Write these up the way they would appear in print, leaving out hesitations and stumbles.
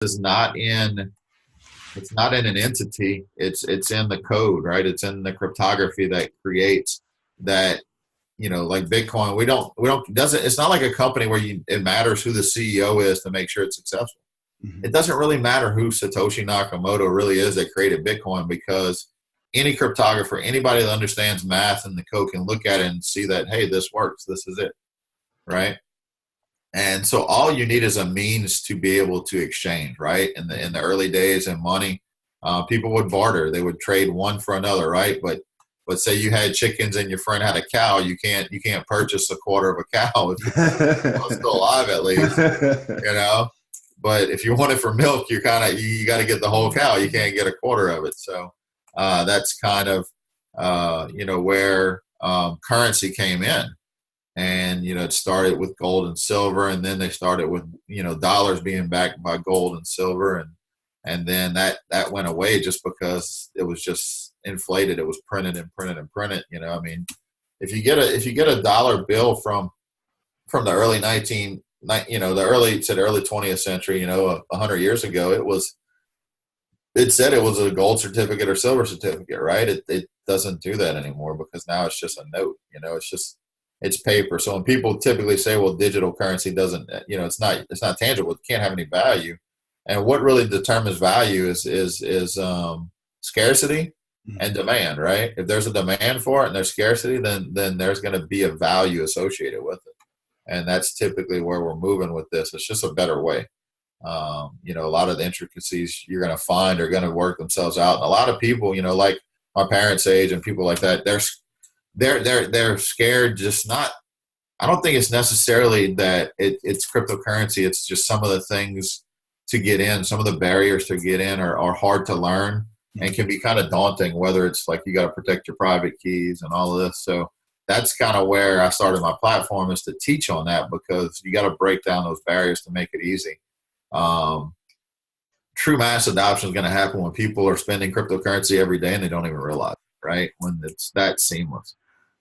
is not in it's not in an entity. It's in the code, right? It's in the cryptography that creates that. Like Bitcoin, we don't doesn't it's not like a company where it matters who the CEO is to make sure it's successful. Mhm. It doesn't really matter who Satoshi Nakamoto really is that created Bitcoin, because any cryptographer, anybody that understands math and the code can look at it and see that, hey, this works. This is it, right? And so all you need is a means to be able to exchange, right? In the early days in money, people would barter. They would trade one for another, right? But say you had chickens and your friend had a cow, you can't purchase a quarter of a cow if it's still alive at least, you know. But if you want it for milk, you got to get the whole cow. You can't get a quarter of it. So that's kind of where currency came in. And it started with gold and silver, and then they started with dollars being backed by gold and silver, and then that went away just because it was just inflated. It was printed and printed and printed. I mean, if you get a dollar bill from the early 19 the early 20th century, 100 years ago, it said it was a gold certificate or silver certificate, right? It doesn't do that anymore, because now it's just a note. It's paper. So when people typically say, well, digital currency doesn't, it's not tangible, it can't have any value. And what really determines value is scarcity and demand, right? If there's a demand for it and there's scarcity, then there's going to be a value associated with it. And that's typically where we're moving with this. It's just a better way. A lot of the intricacies you're going to find are going to work themselves out. And a lot of people, like my parents' age and people like that, they're scared. Just not. I don't think it's necessarily that it's cryptocurrency. It's just some of the things to get in. Some of the barriers to get in are hard to learn and can be kind of daunting. Whether it's like you got to protect your private keys and all of this. So that's kind of where I started my platform, is to teach on that, because you got to break down those barriers to make it easy. Um, True mass adoption is going to happen when people are spending cryptocurrency every day and they don't even realize it, right? When it's that seamless.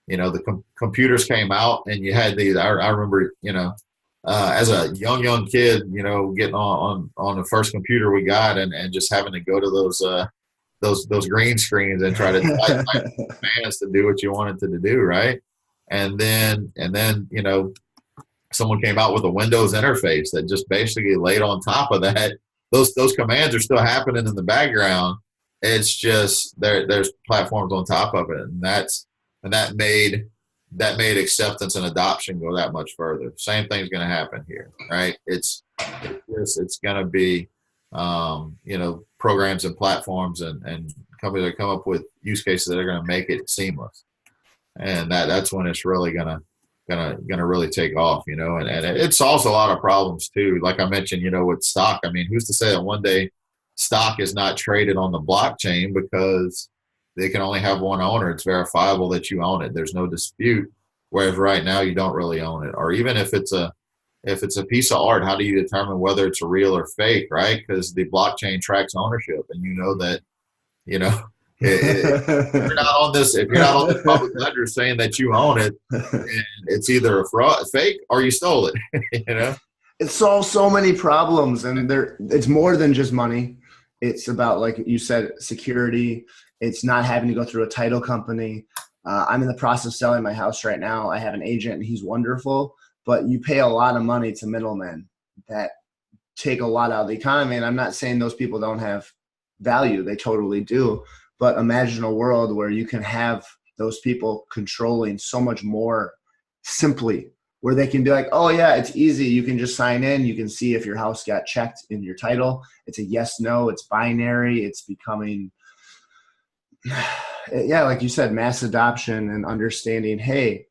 The computers came out and you had these. I remember, as a young kid, getting on the first computer we got, and just having to go to those green screens and try to type commands to do what you wanted to do, right? And then someone came out with a Windows interface that just basically laid on top of that. Those commands are still happening in the background. It's just there's platforms on top of it, and that made acceptance and adoption go that much further. Same thing's going to happen here, right? It's going to be programs and platforms and companies that come up with use cases that are going to make it seamless, and that's when it's really gonna really take off, and it solves a lot of problems too. Like I mentioned, with stock. I mean, who's to say that one day stock is not traded on the blockchain because they can only have one owner? It's verifiable that you own it. There's no dispute. Whereas right now you don't really own it. Or even if it's a piece of art, how do you determine whether it's real or fake, right? Because the blockchain tracks ownership, and that you know if you're not on this public ledger saying that you own it, and it's either a fraud, fake, or you stole it. It solves so many problems, and it's more than just money. It's about, like you said, security. It's not having to go through a title company. I'm in the process of selling my house right now. I have an agent, and he's wonderful, but you pay a lot of money to middlemen that take a lot out of the economy. And I'm not saying those people don't have value. They totally do. But imagine a world where you can have those people controlling so much more simply, where they can be like, oh yeah, it's easy. You can just sign in. You can see if your house got checked in your title. It's a yes, no, it's binary. It's becoming, yeah, like you said, mass adoption and understanding, hey,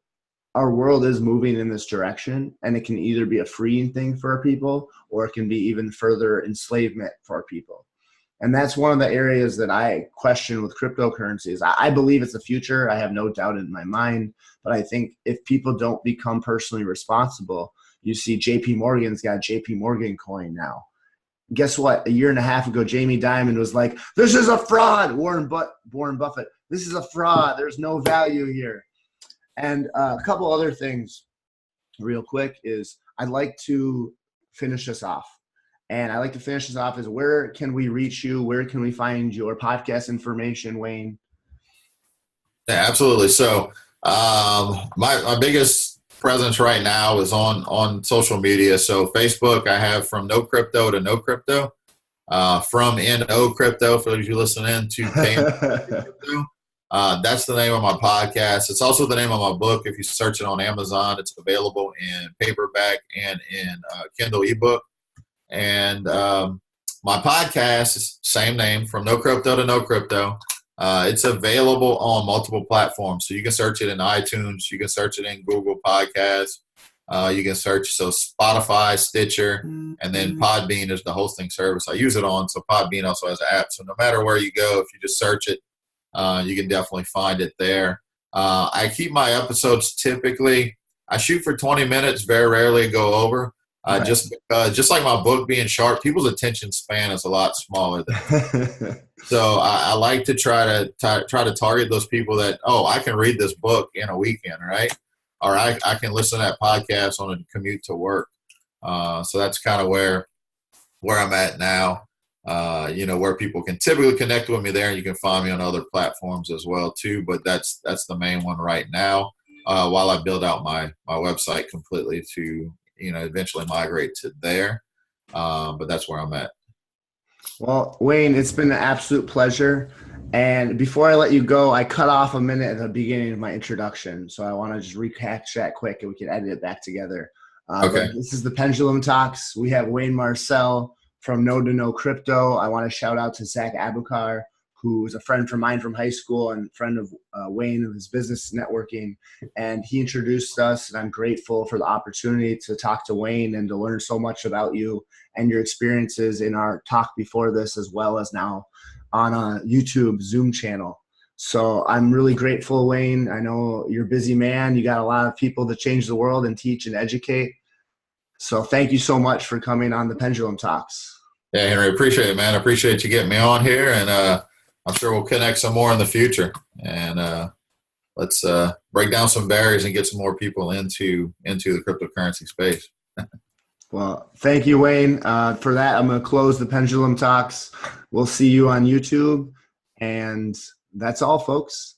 our world is moving in this direction, and it can either be a freeing thing for our people, or it can be even further enslavement for our people. And that's one of the areas that I question with cryptocurrencies. I believe it's the future. I have no doubt in my mind. But I think if people don't become personally responsible, you see JP Morgan's got JP Morgan coin now. Guess what? A year and a half ago, Jamie Dimon was like, this is a fraud. Warren Buffett, this is a fraud. There's no value here. And a couple other things real quick is I'd like to finish this off. And I like to finish this off is, where can we reach you? Where can we find your podcast information, Wayne? Yeah, absolutely. So my biggest presence right now is on social media. So Facebook, I have From No Crypto to No Crypto. From NO Crypto, for those of you listening, to Crypto. That's the name of my podcast. It's also the name of my book. If you search it on Amazon, it's available in paperback and in Kindle ebook. And my podcast is same name, From No Crypto to No Crypto. It's available on multiple platforms. So you can search it in iTunes. You can search it in Google Podcasts. You can search Spotify, Stitcher, and then Podbean is the hosting service I use it on. So Podbean also has an app. So no matter where you go, if you just search it, you can definitely find it there. I keep my episodes typically, I shoot for 20 minutes, very rarely go over. Right. Just like my book being short, people's attention span is a lot smaller than so I like to try to target those people that, I can read this book in a weekend, right? Or I can listen to that podcast on a commute to work. So that's kind of where I'm at now. Where people can typically connect with me there, and you can find me on other platforms as well too. But that's the main one right now. While I build out my website completely to eventually migrate to there. But that's where I'm at. Well, Wayne, it's been an absolute pleasure. And before I let you go, I cut off a minute at the beginning of my introduction. So I want to just recap that quick and we can edit it back together. Okay. This is the Pendulum Talks. We have Wayne Marcel from No to No Crypto. I want to shout out to Zach Abukar, who is a friend of mine from high school and friend of Wayne of his business networking. And he introduced us, and I'm grateful for the opportunity to talk to Wayne and to learn so much about you and your experiences in our talk before this, as well as now on a YouTube Zoom channel. So I'm really grateful, Wayne. I know you're a busy man. You got a lot of people to change the world and teach and educate. So thank you so much for coming on the Pendulum Talks. Yeah, Henry, appreciate it, man. I appreciate you getting me on here, and I'm sure we'll connect some more in the future. And let's break down some barriers and get some more people into the cryptocurrency space. Well, thank you, Wayne. For that, I'm going to close the Pendulum Talks. We'll see you on YouTube. And that's all, folks.